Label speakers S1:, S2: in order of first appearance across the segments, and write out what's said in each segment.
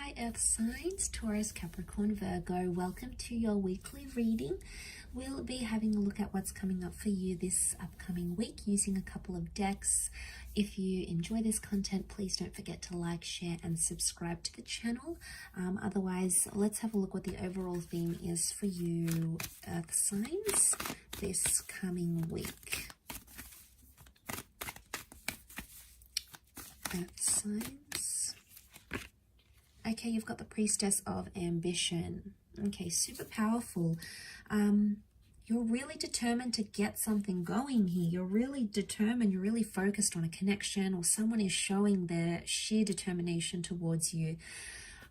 S1: Hi Earth signs, Taurus, Capricorn, Virgo. Welcome to your weekly reading. We'll be having a look at what's coming up for you this upcoming week using a couple of decks. If you enjoy this content, please don't forget to like, share and subscribe to the channel. Otherwise, let's have a look what the overall theme is for you Earth signs this coming week. Earth signs. Okay, you've got the Priestess of Ambition. Okay, super powerful. You're really determined to get something going here. You're really determined, you're really focused on a connection, or someone is showing their sheer determination towards you.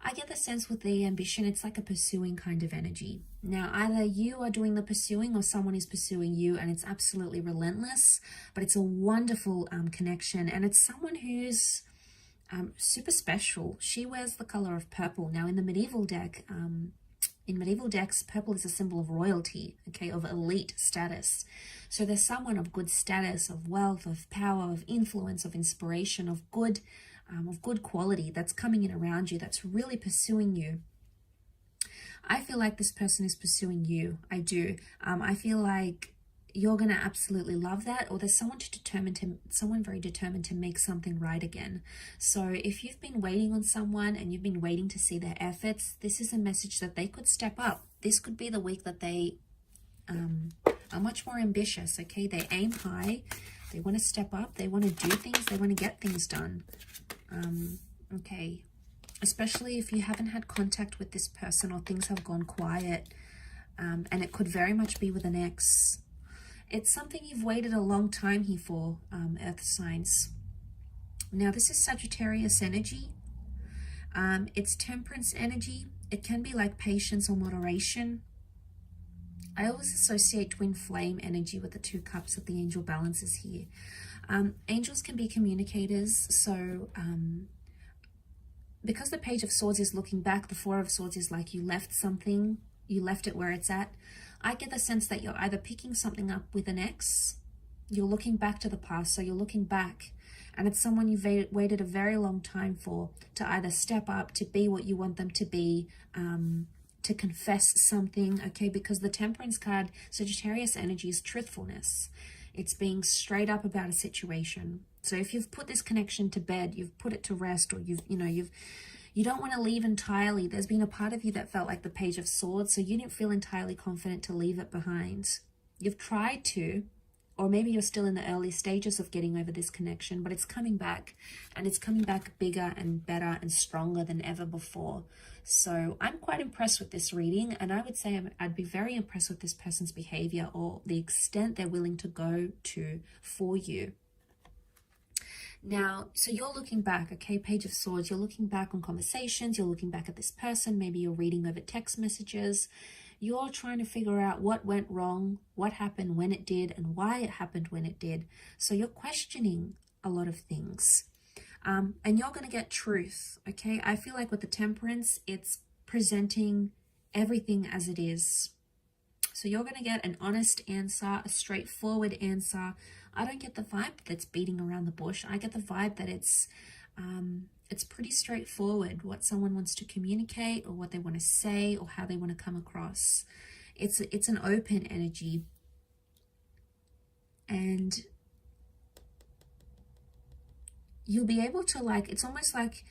S1: I get the sense with the ambition, it's like a pursuing kind of energy. Now, either you are doing the pursuing or someone is pursuing you, and it's absolutely relentless, but it's a wonderful connection, and it's someone who's super special. She wears the color of purple. Now, in the medieval deck, in medieval decks, purple is a symbol of royalty, okay, of elite status. So there's someone of good status, of wealth, of power, of influence, of inspiration, of good quality that's coming in around you, that's really pursuing you. I feel like this person is pursuing you. I do. I feel like you're going to absolutely love that, or there's someone very determined to make something right again. So if you've been waiting on someone and you've been waiting to see their efforts, this is a message that they could step up. This could be the week that they are much more ambitious, okay? They aim high, they want to step up, they want to do things, they want to get things done. Okay, especially if you haven't had contact with this person or things have gone quiet, and it could very much be with an ex. It's something you've waited a long time here for, Earth signs. Now, this is Sagittarius energy. It's Temperance energy. It can be like patience or moderation. I always associate twin flame energy with the 2 cups that the angel balances here. Angels can be communicators. So because the Page of Swords is looking back, the 4 of Swords is like you left something, you left it where it's at. I get the sense that you're either picking something up with an ex, you're looking back to the past, so you're looking back, and it's someone you've waited a very long time for to either step up, to be what you want them to be, to confess something, okay? Because the Temperance card, Sagittarius energy, is truthfulness. It's being straight up about a situation. So if you've put this connection to bed, you've put it to rest, or you don't want to leave entirely. There's been a part of you that felt like the Page of Swords, so you didn't feel entirely confident to leave it behind. You've tried to, or maybe you're still in the early stages of getting over this connection, but it's coming back, and it's coming back bigger and better and stronger than ever before. So I'm quite impressed with this reading, and I would say I'd be very impressed with this person's behavior or the extent they're willing to go to for you. Now, so you're looking back, okay, Page of Swords, you're looking back on conversations, you're looking back at this person, maybe you're reading over text messages, you're trying to figure out what went wrong, what happened when it did, and why it happened when it did. So you're questioning a lot of things, and you're going to get truth, okay? I feel like with the Temperance, it's presenting everything as it is. So you're going to get an honest answer, a straightforward answer. I don't get the vibe that's beating around the bush. I get the vibe that it's pretty straightforward what someone wants to communicate, or what they want to say, or how they want to come across. It's an open energy, and you'll be able to, like, it's almost like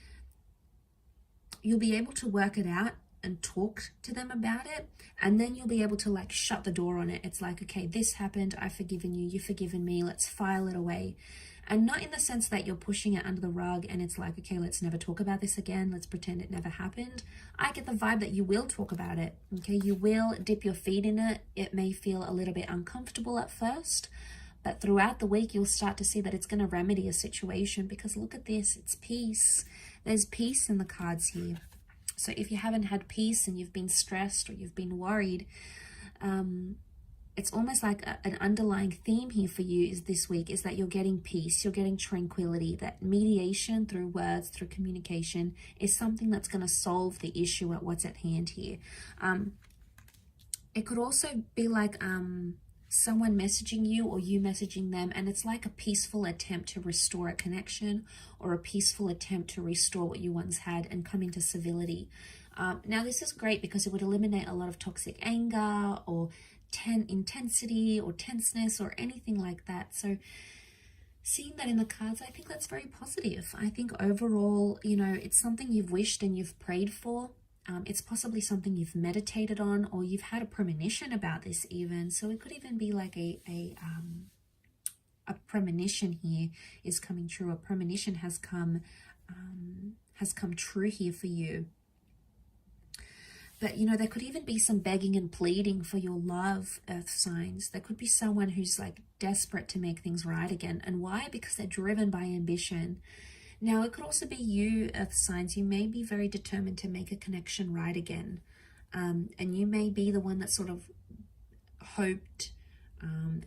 S1: you'll be able to work it out and talk to them about it, and then you'll be able to, like, shut the door on it. It's like, okay, this happened, I've forgiven you, you've forgiven me, let's file it away. And not in the sense that you're pushing it under the rug and it's like, okay, let's never talk about this again, let's pretend it never happened. I get the vibe that you will talk about it, okay? You will dip your feet in it. It may feel a little bit uncomfortable at first, but throughout the week you'll start to see that it's going to remedy a situation, because look at this, it's peace. There's peace in the cards here. So if you haven't had peace and you've been stressed or you've been worried, it's almost like an underlying theme here for you is this week is that you're getting peace, you're getting tranquility, that mediation through words, through communication is something that's going to solve the issue at what's at hand here. It could also be like someone messaging you or you messaging them, and it's like a peaceful attempt to restore a connection or a peaceful attempt to restore what you once had and come into civility. Now this is great because it would eliminate a lot of toxic anger or intensity or tenseness or anything like that. So seeing that in the cards, I think that's very positive. I think overall, you know, it's something you've wished and you've prayed for. It's possibly something you've meditated on, or you've had a premonition about this even. So it could even be like a premonition here is coming true. A premonition has come true here for you. But, you know, there could even be some begging and pleading for your love, earth signs. There could be someone who's like desperate to make things right again. And why? Because they're driven by ambition. Now, it could also be you, earth signs. You may be very determined to make a connection right again. And you may be the one that sort of hoped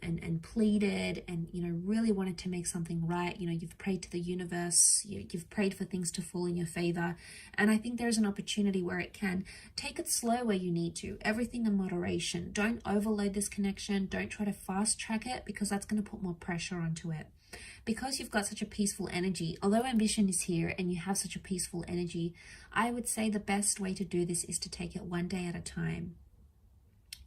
S1: and pleaded and, you know, really wanted to make something right. You know, you've prayed to the universe, you've prayed for things to fall in your favor. And I think there's an opportunity where it can. Take it slow where you need to. Everything in moderation. Don't overload this connection. Don't try to fast track it, because that's going to put more pressure onto it. Because you've got such a peaceful energy, although ambition is here and you have such a peaceful energy, I would say the best way to do this is to take it one day at a time.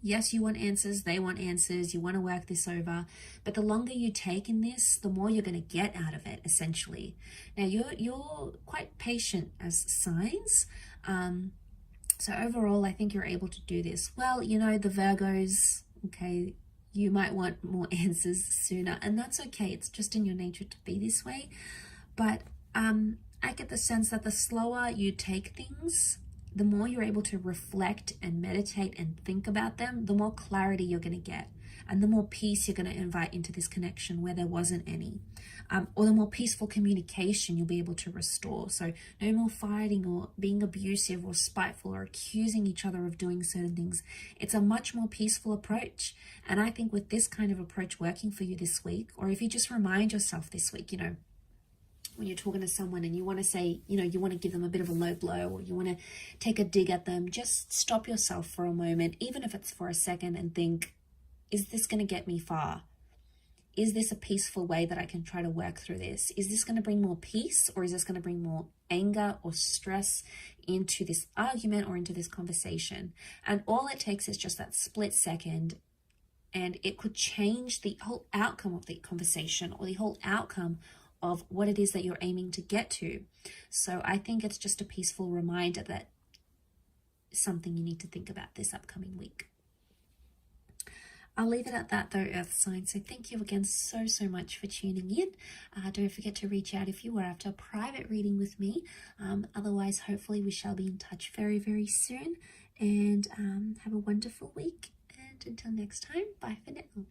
S1: Yes, you want answers, they want answers, you want to work this over, but the longer you take in this, the more you're going to get out of it, essentially. Now, you're quite patient as signs, so overall, I think you're able to do this. Well, you know, the Virgos, okay, you might want more answers sooner, and that's okay. It's just in your nature to be this way. But I get the sense that the slower you take things, the more you're able to reflect and meditate and think about them, the more clarity you're going to get, and the more peace you're going to invite into this connection where there wasn't any, or the more peaceful communication you'll be able to restore. So no more fighting or being abusive or spiteful or accusing each other of doing certain things. It's a much more peaceful approach. And I think with this kind of approach working for you this week, or if you just remind yourself this week, you know, when you're talking to someone and you want to say, you know, you want to give them a bit of a low blow, or you want to take a dig at them, just stop yourself for a moment, even if it's for a second, and think, is this going to get me far? Is this a peaceful way that I can try to work through this? Is this going to bring more peace, or is this going to bring more anger or stress into this argument or into this conversation? And all it takes is just that split second, and it could change the whole outcome of the conversation, or the whole outcome of what it is that you're aiming to get to. So I think it's just a peaceful reminder that something you need to think about this upcoming week. I'll leave it at that though, earth sign. So thank you again so much for tuning in. Don't forget to reach out if you are after a private reading with me. Otherwise, hopefully we shall be in touch very soon. And have a wonderful week. And until next time, bye for now.